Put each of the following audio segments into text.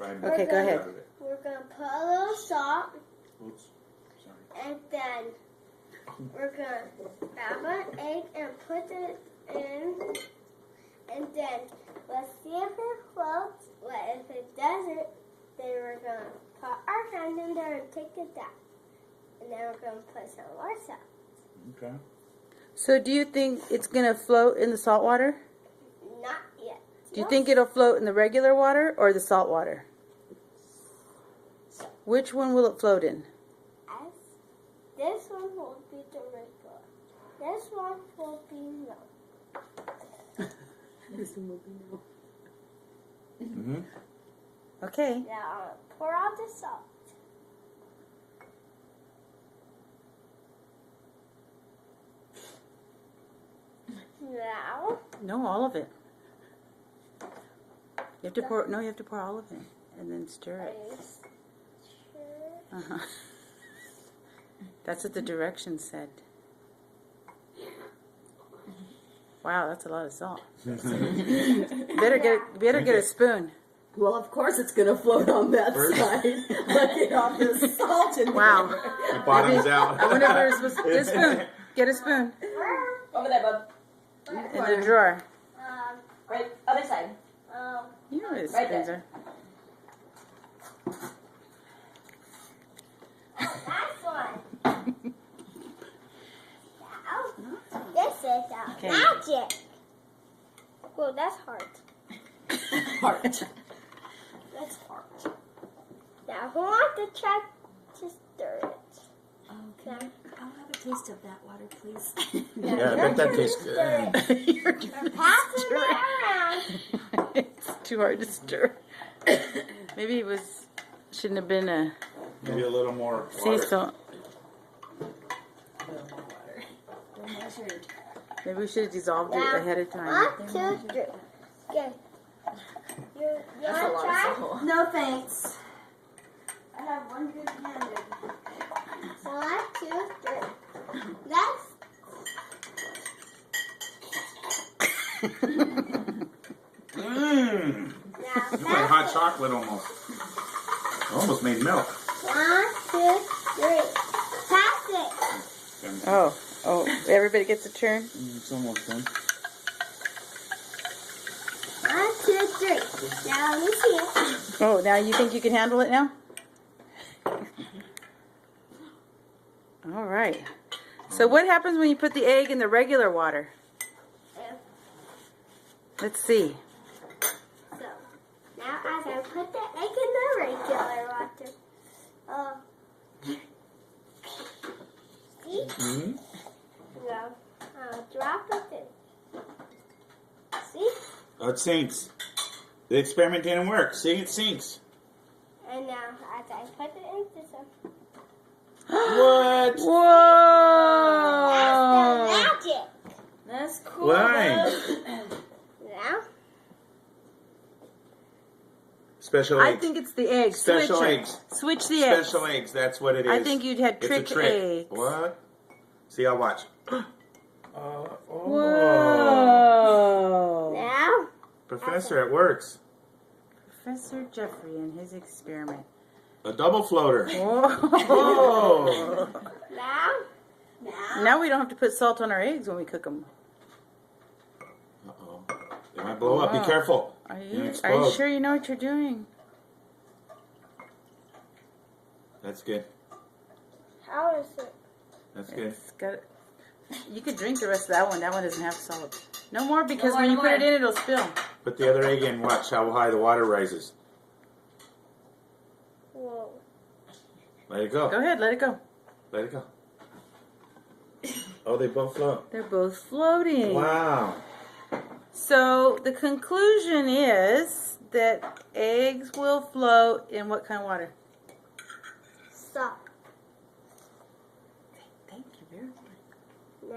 Okay, go ahead. We're gonna put a little salt, Oops. Sorry. and then we're gonna grab an egg and put it in, and then let's see if it floats. But if it doesn't, then we're gonna put our hand in there and take it down, and then we're gonna put some more salt. Okay. So do you think it's going to float in the salt water? Not yet. Do you think it'll float in the regular water or the salt water? Which one will it float in? This one will be the regular. This one will be no. This one will be no. Mm-hmm. Okay. Now pour out the salt. Now. No, all of it. You have to pour. No, you have to pour all of it and then stir it. Uh-huh. That's what the directions said. Wow, that's a lot of salt. better get a spoon. Well, of course it's going to float on that side. Look off the salt in Wow. The bottom's out. I wonder if we're supposed to get a spoon. Get a spoon Over there, bub. in the drawer. Right, other side. You know where the Right spoons there. Last one. Now, this is Okay. magic. Well, that's hard. Heart. That's hard. Now, who wants to try to stir it? Okay. I'll have a taste of that water, please. Yeah, I bet that tastes good. You're trying to Passing stir it it. around. It's too hard to stir. Maybe it shouldn't have been a Maybe a little more sea water. salt. Well measured. Maybe we should have dissolved it Now, ahead of time. 1, 2, 3. Okay. You That's a want to lot try? of salt. No, thanks. I have one good handed. 1, 2, 3. That's Mmm. now. It's like hot chocolate almost. Almost made milk. 1, 2, 3. Pass it. Oh, everybody gets a turn? It's almost done. 1, 2, 3. Now let me see it. Oh, now you think you can handle it now? All right. So what happens when you put the egg in the regular water? Let's see. So now as I put the egg in the regular water, see? Mm-hmm. Now drop it in. See? Oh, it sinks. The experiment didn't work. See, it sinks. And now as I put it into some. What? Whoa! That's the magic. That's cool. Why? Now. Special I eggs. think it's the eggs. Special Switch 'em. eggs. Switch the eggs. Special eggs. That's what it is. I think you'd had It's a trick trick. eggs. What? See, I'll watch. Whoa! Now. Professor, it works. Professor Jeffrey and his experiment. A double floater. Whoa! Now. Now we don't have to put salt on our eggs when we cook them. Uh-oh. They might blow up. Be Wow. careful. Are You'll you explode. sure you know what you're doing? That's good. How is it? That's good. It's got. You could drink the rest of that one. That one doesn't have salt. No more because more, when no you put it more. in, it'll spill. Put the other egg in. Watch how high the water rises. Whoa. Let it go. Go ahead, let it go. Let it go. Oh, they both float. They're both floating. Wow. So the conclusion is that eggs will float in what kind of water? Stop. Thank you very much.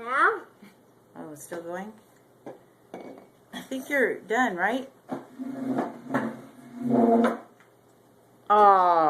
Now. Oh, it's still going? I think you're done, right? Oh.